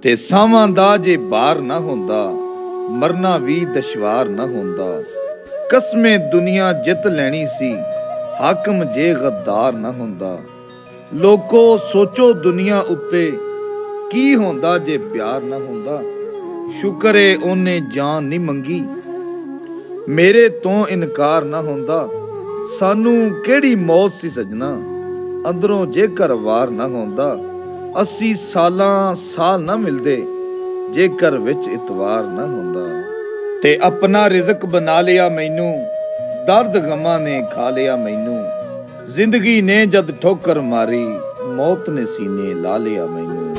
ਤੇ ਸਾਵਾਂ ਦਾ ਜੇ ਬਾਰ ਨਾ ਹੁੰਦਾ, ਮਰਨਾ ਵੀ ਦੁਸ਼ਵਾਰ ਨਾ ਹੁੰਦਾ। ਕਸਮੇ ਦੁਨੀਆ ਜਿੱਤ ਲੈਣੀ ਸੀ, ਹਾਕਮ ਜੇ ਗੱਦਾਰ ਨਾ ਹੁੰਦਾ। ਲੋਕੋ ਸੋਚੋ ਦੁਨੀਆ ਉੱਤੇ, ਕੀ ਹੁੰਦਾ ਜੇ ਪਿਆਰ ਨਾ ਹੁੰਦਾ। ਸ਼ੁਕਰ ਏ ਉਹਨੇ ਜਾਨ ਨਹੀਂ ਮੰਗੀ, ਮੇਰੇ ਤੋਂ ਇਨਕਾਰ ਨਾ ਹੁੰਦਾ। ਸਾਨੂੰ ਕਿਹੜੀ ਮੌਤ ਸੀ ਸਜਣਾ, ਅੰਦਰੋਂ ਜੇਕਰ ਵਾਰ ਨਾ ਹੁੰਦਾ। 80 ਸਾਲਾਂ ਸਾਲ ਨਾ ਮਿਲਦੇ, ਜੇਕਰ ਵਿੱਚ ਇਤਵਾਰ ਨਾ ਹੁੰਦਾ। ਤੇ ਆਪਣਾ ਰਿਜ਼ਕ ਬਣਾ ਲਿਆ ਮੈਨੂੰ, ਦਰਦ ਗਮਾਂ ਨੇ ਖਾ ਲਿਆ ਮੈਨੂੰ। ਜ਼ਿੰਦਗੀ ਨੇ ਜਦ ਠੋਕਰ ਮਾਰੀ, ਮੌਤ ਨੇ ਸੀਨੇ ਲਾ ਲਿਆ ਮੈਨੂੰ।